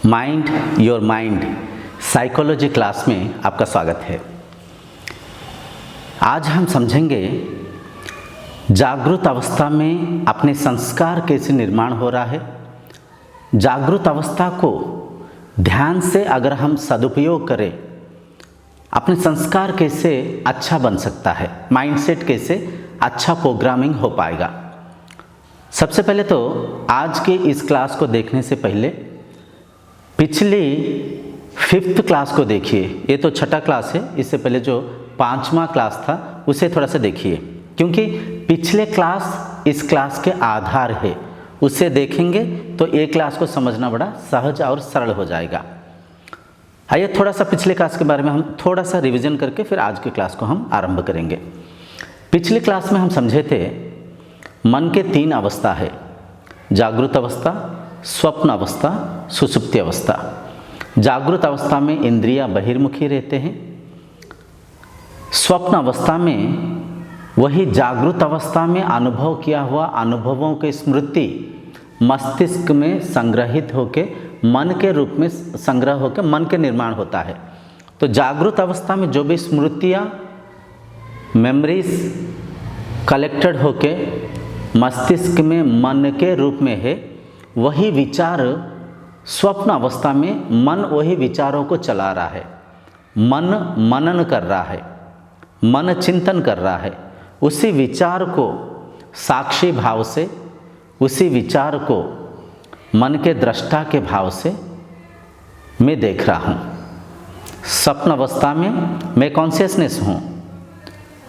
Mind your mind psychology class में आपका स्वागत है। आज हम समझेंगे जागृत अवस्था में अपने संस्कार कैसे निर्माण हो रहा है। जागृत अवस्था को ध्यान से अगर हम सदुपयोग करें, अपने संस्कार कैसे अच्छा बन सकता है, माइंडसेट कैसे अच्छा प्रोग्रामिंग हो पाएगा। सबसे पहले तो आज के इस क्लास को देखने से पहले पिछली 5th क्लास को देखिए। ये तो छठा क्लास है, इससे पहले जो 5वां क्लास था उसे थोड़ा सा देखिए, क्योंकि पिछले क्लास इस क्लास के आधार है। उसे देखेंगे तो ये क्लास को समझना बड़ा सहज और सरल हो जाएगा। आइए थोड़ा सा पिछले क्लास के बारे में हम थोड़ा सा रिवीजन करके फिर आज की क्लास को हम आरंभ करेंगे। पिछली क्लास में हम समझे थे मन के 3 अवस्था है, जागृत अवस्था, स्वप्न अवस्था, सुषुप्ति अवस्था। जागृत अवस्था में इंद्रियां बहिर्मुखी रहते हैं। स्वप्न अवस्था में वही जागृत अवस्था में अनुभव किया हुआ अनुभवों की स्मृति मस्तिष्क में संग्रहित होकर मन के रूप में संग्रह होकर मन के निर्माण होता है। तो जागृत अवस्था में जो भी स्मृतियाँ मेमोरीज कलेक्टेड होकर मस्तिष्क में मन के रूप में है, वही विचार स्वप्न अवस्था में मन वही विचारों को चला रहा है। मन मनन कर रहा है, मन चिंतन कर रहा है। उसी विचार को साक्षी भाव से, उसी विचार को मन के दृष्टा के भाव से मैं देख रहा हूँ। स्वप्न अवस्था में मैं कॉन्शियसनेस हूँ,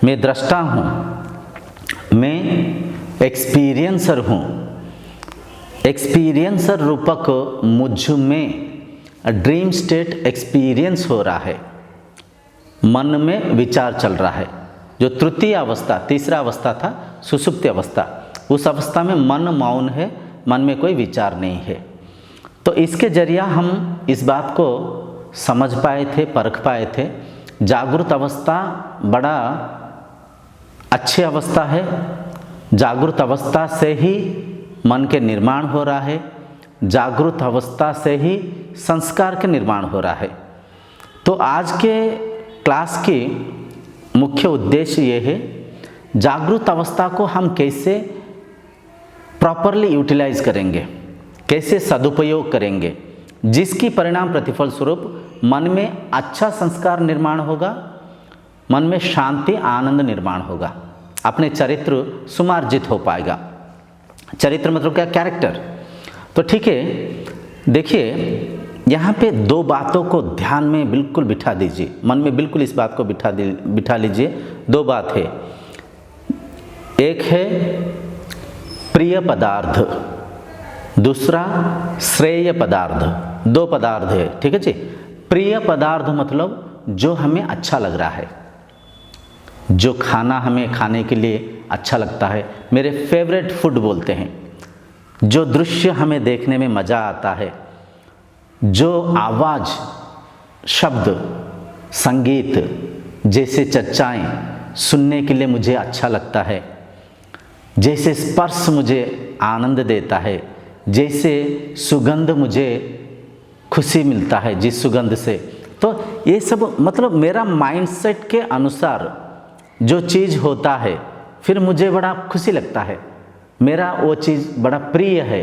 मैं दृष्टा हूँ, मैं एक्सपीरियंसर हूँ। एक्सपीरियंसर रूपक मुझ में ड्रीम स्टेट एक्सपीरियंस हो रहा है, मन में विचार चल रहा है। जो तृतीय अवस्था, तीसरा अवस्था था सुषुप्ति अवस्था, उस अवस्था में मन मौन है, मन में कोई विचार नहीं है। तो इसके जरिए हम इस बात को समझ पाए थे, परख पाए थे। जागृत अवस्था बड़ा अच्छी अवस्था है। जागृत अवस्था से ही मन के निर्माण हो रहा है, जागृत अवस्था से ही संस्कार के निर्माण हो रहा है। तो आज के क्लास की मुख्य उद्देश्य ये है, जागृत अवस्था को हम कैसे प्रॉपरली यूटिलाइज करेंगे, कैसे सदुपयोग करेंगे, जिसकी परिणाम प्रतिफल स्वरूप मन में अच्छा संस्कार निर्माण होगा, मन में शांति आनंद निर्माण होगा, अपने चरित्र सुमार्जित हो पाएगा। चरित्र मतलब क्या? कैरेक्टर। तो ठीक है, देखिए यहाँ पे 2 बातों को ध्यान में बिल्कुल बिठा दीजिए, मन में बिल्कुल इस बात को बिठा लीजिए। 2 बात है, एक है प्रिय पदार्थ, दूसरा श्रेय पदार्थ। 2 पदार्थ है, ठीक है जी। प्रिय पदार्थ मतलब जो हमें अच्छा लग रहा है, जो खाना हमें खाने के लिए अच्छा लगता है, मेरे फेवरेट फूड बोलते हैं। जो दृश्य हमें देखने में मज़ा आता है, जो आवाज़, शब्द, संगीत जैसे चर्चाएं सुनने के लिए मुझे अच्छा लगता है, जैसे स्पर्श मुझे आनंद देता है, जैसे सुगंध मुझे खुशी मिलता है जिस सुगंध से। तो ये सब मतलब मेरा माइंडसेट के अनुसार जो चीज़ होता है, फिर मुझे बड़ा खुशी लगता है, मेरा वो चीज़ बड़ा प्रिय है।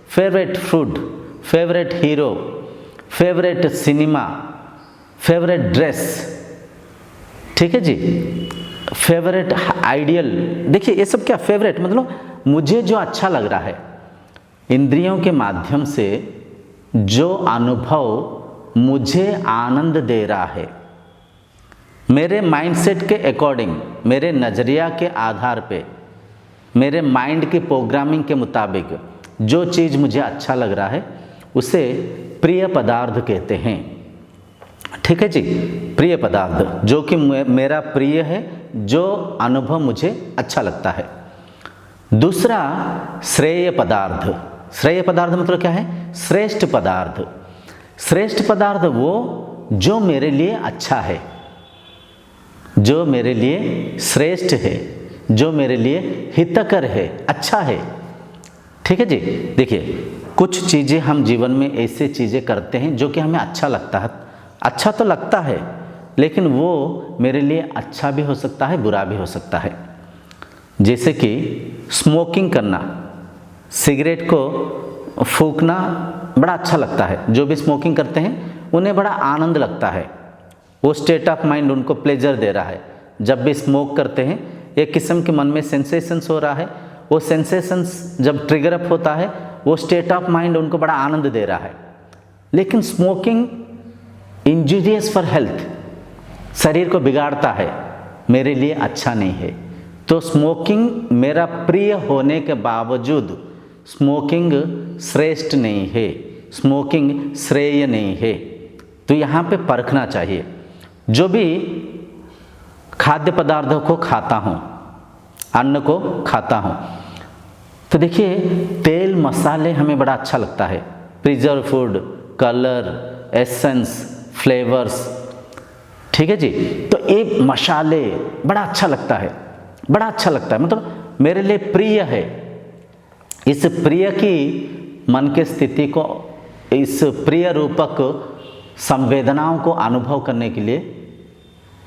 Favourite food, favourite hero, favourite cinema, favourite dress, ठीक है जी, फेवरेट आइडियल। देखिए ये सब क्या फेवरेट मतलब मुझे जो अच्छा लग रहा है, इंद्रियों के माध्यम से जो अनुभव मुझे आनंद दे रहा है, मेरे माइंडसेट के अकॉर्डिंग, मेरे नज़रिया के आधार पे, मेरे माइंड की प्रोग्रामिंग के मुताबिक जो चीज़ मुझे अच्छा लग रहा है उसे प्रिय पदार्थ कहते हैं। ठीक है जी, प्रिय पदार्थ जो कि मेरा प्रिय है, जो अनुभव मुझे अच्छा लगता है। दूसरा श्रेय पदार्थ। श्रेय पदार्थ मतलब क्या है? श्रेष्ठ पदार्थ। श्रेष्ठ पदार्थ वो जो मेरे लिए अच्छा है, जो मेरे लिए श्रेष्ठ है, जो मेरे लिए हितकर है, अच्छा है। ठीक है जी। देखिए कुछ चीज़ें हम जीवन में ऐसे चीज़ें करते हैं जो कि हमें अच्छा लगता है, अच्छा तो लगता है, लेकिन वो मेरे लिए अच्छा भी हो सकता है, बुरा भी हो सकता है। जैसे कि स्मोकिंग करना, सिगरेट को फूंकना बड़ा अच्छा लगता है। जो भी स्मोकिंग करते हैं उन्हें बड़ा आनंद लगता है, वो स्टेट ऑफ माइंड उनको प्लेजर दे रहा है। जब भी स्मोक करते हैं एक किस्म के मन में सेंसेशंस हो रहा है, वो सेंसेशंस जब ट्रिगर अप होता है वो स्टेट ऑफ माइंड उनको बड़ा आनंद दे रहा है। लेकिन स्मोकिंग इंजूरियस फॉर हेल्थ, शरीर को बिगाड़ता है, मेरे लिए अच्छा नहीं है। तो स्मोकिंग मेरा प्रिय होने के बावजूद स्मोकिंग श्रेष्ठ नहीं है, स्मोकिंग श्रेय नहीं है। तो यहाँ पे परखना चाहिए। जो भी खाद्य पदार्थों को खाता हूँ, अन्न को खाता हूँ, तो देखिए तेल मसाले हमें बड़ा अच्छा लगता है, preserve food, colour, essence, flavours, ठीक है जी। तो ये मसाले बड़ा अच्छा लगता है, बड़ा अच्छा लगता है, मतलब मेरे लिए प्रिय है। इस प्रिय की मन के स्थिति को, इस प्रिय रूपक संवेदनाओं को अनुभव करने के लिए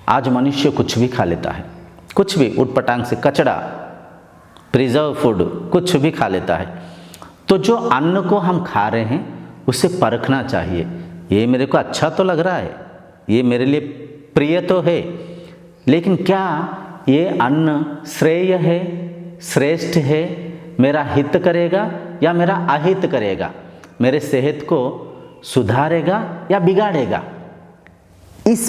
आज मनुष्य कुछ भी खा लेता है, कुछ भी, उटपटांग से कचड़ा, प्रिजर्व फूड, कुछ भी खा लेता है। तो जो अन्न को हम खा रहे हैं उसे परखना चाहिए, ये मेरे को अच्छा तो लग रहा है, ये मेरे लिए प्रिय तो है, लेकिन क्या ये अन्न श्रेय है, श्रेष्ठ है, मेरा हित करेगा या मेरा अहित करेगा, मेरे सेहत को सुधारेगा या बिगाड़ेगा। इस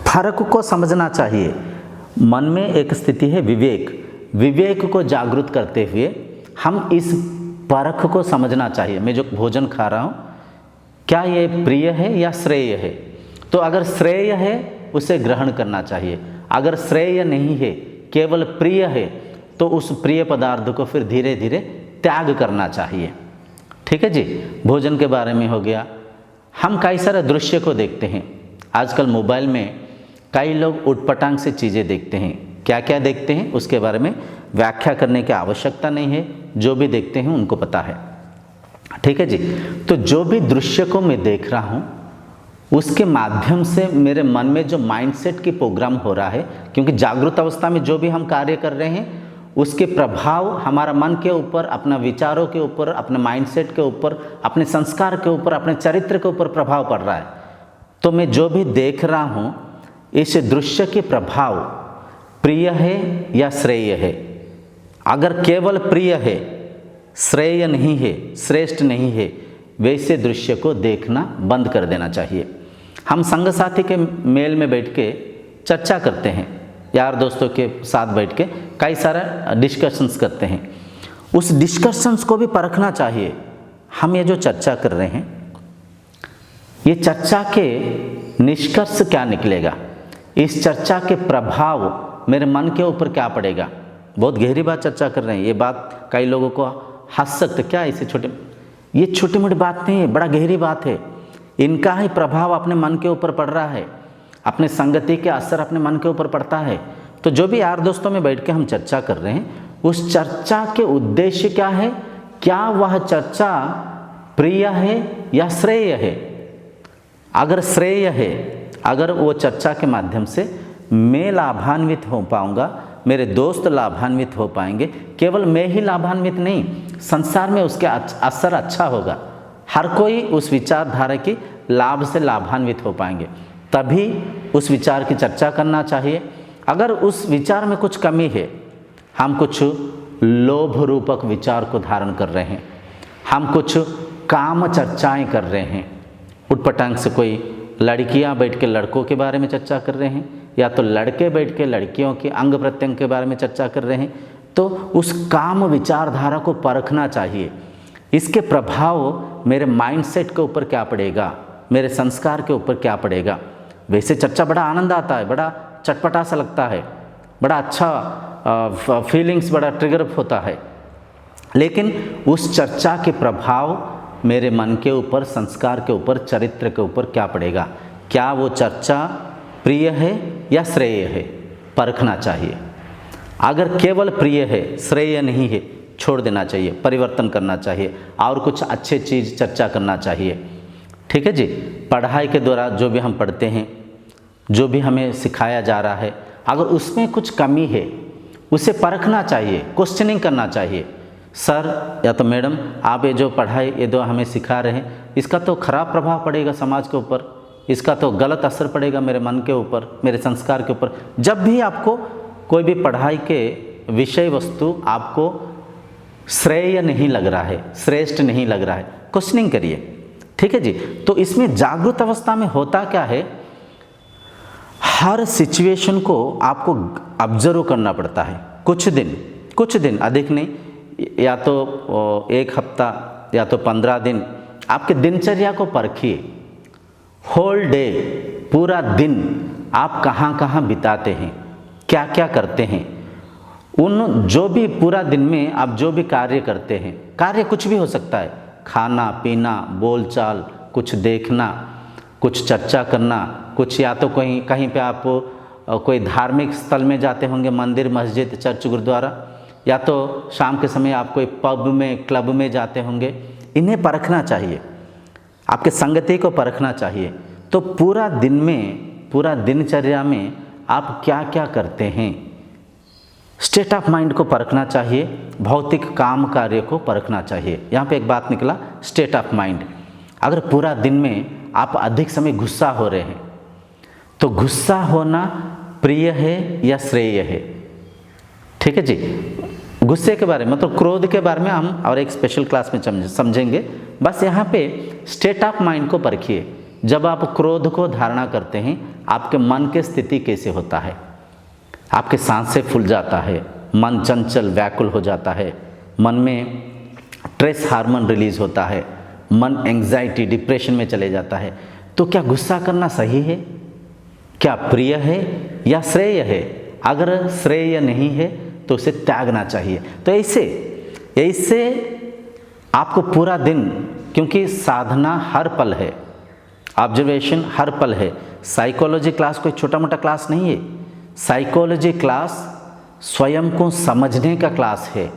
फर्क को समझना चाहिए। मन में एक स्थिति है विवेक, विवेक को जागृत करते हुए हम इस परख को समझना चाहिए। मैं जो भोजन खा रहा हूँ क्या ये प्रिय है या श्रेय है? तो अगर श्रेय है उसे ग्रहण करना चाहिए, अगर श्रेय नहीं है, केवल प्रिय है, तो उस प्रिय पदार्थ को फिर धीरे धीरे त्याग करना चाहिए। ठीक है जी। भोजन के बारे में हो गया। हम कई सारे दृश्य को देखते हैं आजकल मोबाइल में, कई लोग उटपटांग से चीज़ें देखते हैं। क्या क्या देखते हैं उसके बारे में व्याख्या करने की आवश्यकता नहीं है, जो भी देखते हैं उनको पता है। ठीक है जी। तो जो भी दृश्य को मैं देख रहा हूँ उसके माध्यम से मेरे मन में जो माइंडसेट की प्रोग्राम हो रहा है, क्योंकि जागृत अवस्था में जो भी हम कार्य कर रहे हैं उसके प्रभाव हमारा मन के ऊपर, अपना विचारों के ऊपर, अपने माइंडसेट के ऊपर, अपने संस्कार के ऊपर, अपने चरित्र के ऊपर प्रभाव पड़ रहा है। तो मैं जो भी देख रहा हूँ इस दृश्य के प्रभाव प्रिय है या श्रेय है? अगर केवल प्रिय है, श्रेय नहीं है, श्रेष्ठ नहीं है, वैसे दृश्य को देखना बंद कर देना चाहिए। हम संग साथी के मेल में बैठ के चर्चा करते हैं, यार दोस्तों के साथ बैठ के कई सारा डिस्कशंस करते हैं। उस डिस्कशंस को भी परखना चाहिए। हम ये जो चर्चा कर रहे हैं, ये चर्चा के निष्कर्ष क्या निकलेगा, इस चर्चा के प्रभाव मेरे मन के ऊपर क्या पड़ेगा। बहुत गहरी बात चर्चा कर रहे हैं। ये बात कई लोगों को हंस सकते, क्या इसे छोटे, ये छोटी मोटी बात नहीं है, बड़ा गहरी बात है। इनका ही प्रभाव अपने मन के ऊपर पड़ रहा है, अपने संगति के असर अपने मन के ऊपर पड़ता है। तो जो भी यार दोस्तों में बैठ के हम चर्चा कर रहे हैं, उस चर्चा के उद्देश्य क्या है, क्या वह चर्चा प्रिय है या श्रेय है? अगर श्रेय है, अगर वो चर्चा के माध्यम से मैं लाभान्वित हो पाऊंगा, मेरे दोस्त लाभान्वित हो पाएंगे, केवल मैं ही लाभान्वित नहीं, संसार में उसके असर अच्छा होगा, हर कोई उस विचारधारा की लाभ से लाभान्वित हो पाएंगे, तभी उस विचार की चर्चा करना चाहिए। अगर उस विचार में कुछ कमी है, हम कुछ लोभ रूपक विचार को धारण कर रहे हैं, हम कुछ काम चर्चाएं कर रहे हैं, उटपटांग से कोई लड़कियां बैठ के लड़कों के बारे में चर्चा कर रहे हैं, या तो लड़के बैठ के लड़कियों के अंग प्रत्यंग के बारे में चर्चा कर रहे हैं, तो उस काम विचारधारा को परखना चाहिए। इसके प्रभाव मेरे माइंडसेट के ऊपर क्या पड़ेगा, मेरे संस्कार के ऊपर क्या पड़ेगा। वैसे चर्चा बड़ा आनंद आता है, बड़ा चटपटा सा लगता है, बड़ा अच्छा फीलिंग्स बड़ा ट्रिगर अप होता है, लेकिन उस चर्चा के प्रभाव मेरे मन के ऊपर, संस्कार के ऊपर, चरित्र के ऊपर क्या पड़ेगा, क्या वो चर्चा प्रिय है या श्रेय है, परखना चाहिए। अगर केवल प्रिय है, श्रेय नहीं है, छोड़ देना चाहिए, परिवर्तन करना चाहिए और कुछ अच्छे चीज़ चर्चा करना चाहिए। ठीक है जी। पढ़ाई के द्वारा जो भी हम पढ़ते हैं, जो भी हमें सिखाया जा रहा है, अगर उसमें कुछ कमी है उसे परखना चाहिए, क्वेश्चनिंग करना चाहिए। सर या तो मैडम, आप ये जो पढ़ाई ये जो हमें सिखा रहे हैं, इसका तो खराब प्रभाव पड़ेगा समाज के ऊपर, इसका तो गलत असर पड़ेगा मेरे मन के ऊपर, मेरे संस्कार के ऊपर। जब भी आपको कोई भी पढ़ाई के विषय वस्तु आपको श्रेय नहीं लग रहा है, श्रेष्ठ नहीं लग रहा है, क्वेश्चनिंग करिए। ठीक है जी। तो इसमें जागरूक अवस्था में होता क्या है, हर सिचुएशन को आपको ऑब्जर्व करना पड़ता है। कुछ दिन, अधिक नहीं, या तो 1 हफ्ता या तो 15 दिन आपके दिनचर्या को परखिए। होल डे, पूरा दिन आप कहाँ कहाँ बिताते हैं, क्या क्या करते हैं, उन जो भी पूरा दिन में आप जो भी कार्य करते हैं, कार्य कुछ भी हो सकता है, खाना पीना, बोलचाल, कुछ देखना, कुछ चर्चा करना, कुछ या तो कहीं पे आप कोई धार्मिक स्थल में जाते होंगे, मंदिर, मस्जिद, चर्च, गुरुद्वारा, या तो शाम के समय आप कोई पब में, क्लब में जाते होंगे। इन्हें परखना चाहिए, आपके संगति को परखना चाहिए। तो पूरा दिन में, पूरा दिनचर्या में आप क्या क्या करते हैं, स्टेट ऑफ माइंड को परखना चाहिए, भौतिक काम कार्य को परखना चाहिए। यहाँ पे एक बात निकला, स्टेट ऑफ माइंड। अगर पूरा दिन में आप अधिक समय गुस्सा हो रहे हैं, तो गुस्सा होना प्रिय है या श्रेय है? ठीक है जी। गुस्से के बारे में, मतलब क्रोध के बारे में हम और एक स्पेशल क्लास में समझेंगे। बस यहाँ पे स्टेट ऑफ माइंड को परखिए। जब आप क्रोध को धारणा करते हैं, आपके मन की स्थिति कैसे होता है? आपके सांसें फूल जाता है, मन चंचल व्याकुल हो जाता है, मन में स्ट्रेस हार्मोन रिलीज होता है, मन एंग्जाइटी, डिप्रेशन में चले जाता है। तो क्या गुस्सा करना सही है? क्या प्रिय है या श्रेय है? अगर श्रेय नहीं है तो उसे त्यागना चाहिए। तो ऐसे आपको पूरा दिन, क्योंकि साधना हर पल है, ऑब्जर्वेशन हर पल है। साइकोलॉजी क्लास कोई छोटा मोटा क्लास नहीं है। साइकोलॉजी क्लास स्वयं को समझने का क्लास है,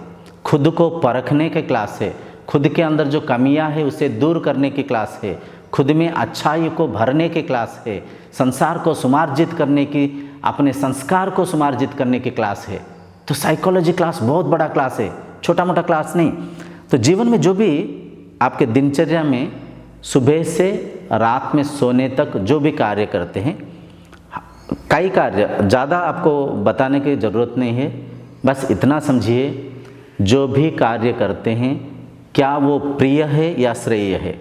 खुद को परखने का क्लास है, खुद के अंदर जो कमियां है उसे दूर करने की क्लास है, खुद में अच्छाई को भरने की क्लास है, संसार को सुमार्जित करने की, अपने संस्कार को सुमार्जित करने की क्लास है। तो साइकोलॉजी क्लास बहुत बड़ा क्लास है, छोटा मोटा क्लास नहीं। तो जीवन में जो भी आपके दिनचर्या में सुबह से रात में सोने तक जो भी कार्य करते हैं, कई कार्य, ज़्यादा आपको बताने की ज़रूरत नहीं है, बस इतना समझिए, जो भी कार्य करते हैं क्या वो प्रिय है या श्रेय है?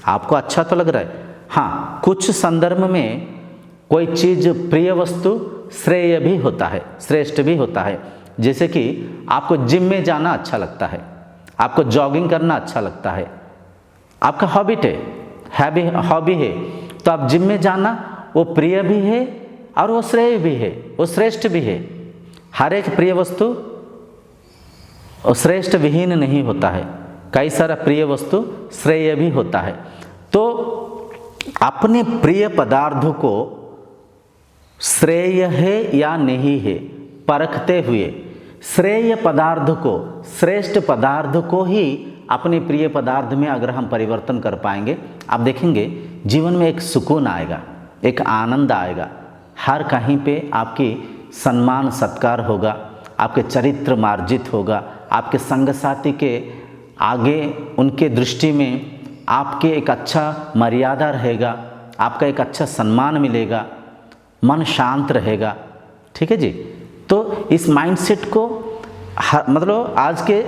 आपको अच्छा तो लग रहा है, हाँ, कुछ संदर्भ में कोई चीज़ प्रिय वस्तु श्रेय भी होता है, श्रेष्ठ भी होता है। जैसे कि आपको जिम में जाना अच्छा लगता है, आपको जॉगिंग करना अच्छा लगता है, आपका हॉबी है, तो आप जिम में जाना वो प्रिय भी है और वो श्रेय भी है, वो श्रेष्ठ भी है। हर एक प्रिय वस्तु श्रेष्ठ विहीन नहीं होता है, कई सारा प्रिय वस्तु श्रेय भी होता है। तो अपने प्रिय पदार्थ को श्रेय है या नहीं है परखते हुए, श्रेय पदार्थ को, श्रेष्ठ पदार्थ को ही अपने प्रिय पदार्थ में अगर हम परिवर्तन कर पाएंगे, आप देखेंगे जीवन में एक सुकून आएगा, एक आनंद आएगा। हर कहीं पे आपकी सम्मान सत्कार होगा, आपके चरित्र मार्जित होगा, आपके संग साथी के आगे उनके दृष्टि में आपके एक अच्छा मर्यादा रहेगा, आपका एक अच्छा सम्मान मिलेगा, मन शांत रहेगा। ठीक है जी। तो इस माइंडसेट को मतलब आज के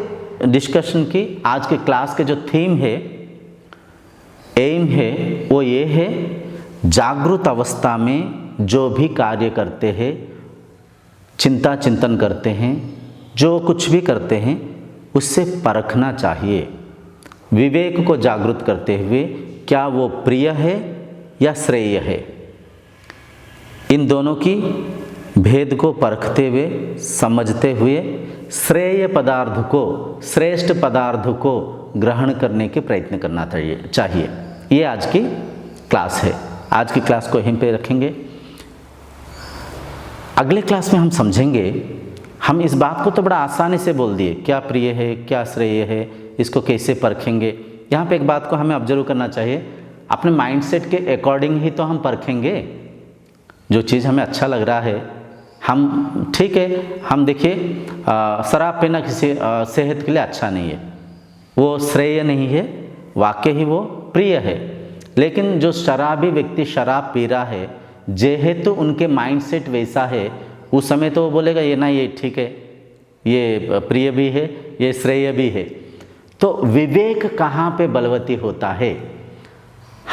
डिस्कशन की, आज के क्लास के जो थीम है, एम है, वो ये है, जागृत अवस्था में जो भी कार्य करते हैं, चिंता चिंतन करते हैं, जो कुछ भी करते हैं, उससे परखना चाहिए, विवेक को जागृत करते हुए क्या वो प्रिय है या श्रेय है। इन दोनों की भेद को परखते हुए, समझते हुए श्रेय पदार्थ को, श्रेष्ठ पदार्थ को ग्रहण करने के प्रयत्न करना चाहिए। ये आज की क्लास है। आज की क्लास को यहीं पे रखेंगे। अगले क्लास में हम समझेंगे हम इस बात को तो बड़ा आसानी से बोल दिए, क्या प्रिय है, क्या श्रेय है, इसको कैसे परखेंगे। यहाँ पे एक बात को हमें ऑब्जर्व करना चाहिए, अपने माइंडसेट के अकॉर्डिंग ही तो हम परखेंगे। जो चीज़ हमें अच्छा लग रहा है, हम ठीक है, हम देखिए शराब पीना किसी सेहत के लिए अच्छा नहीं है, वो श्रेय नहीं है, वाकई ही वो प्रिय है। लेकिन जो शराबी व्यक्ति शराब पी रहा है, जेहेतु उनके माइंडसेट वैसा है, उस समय तो वो बोलेगा ये ना, ये ठीक है, ये प्रिय भी है, ये श्रेय भी है। तो विवेक कहाँ पे बलवती होता है?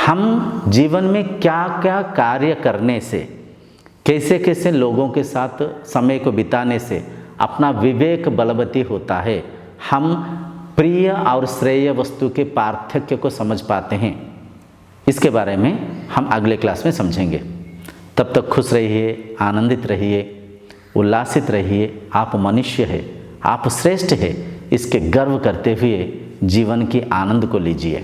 हम जीवन में क्या क्या कार्य करने से, कैसे कैसे लोगों के साथ समय को बिताने से अपना विवेक बलवती होता है। हम प्रिय और श्रेय वस्तु के पार्थक्य को समझ पाते हैं। इसके बारे में हम अगले क्लास में समझेंगे। तब तक खुश रहिए, आनंदित रहिए, उल्लासित रहिए। आप मनुष्य है, आप श्रेष्ठ है, इसके गर्व करते हुए जीवन की आनंद को लीजिए।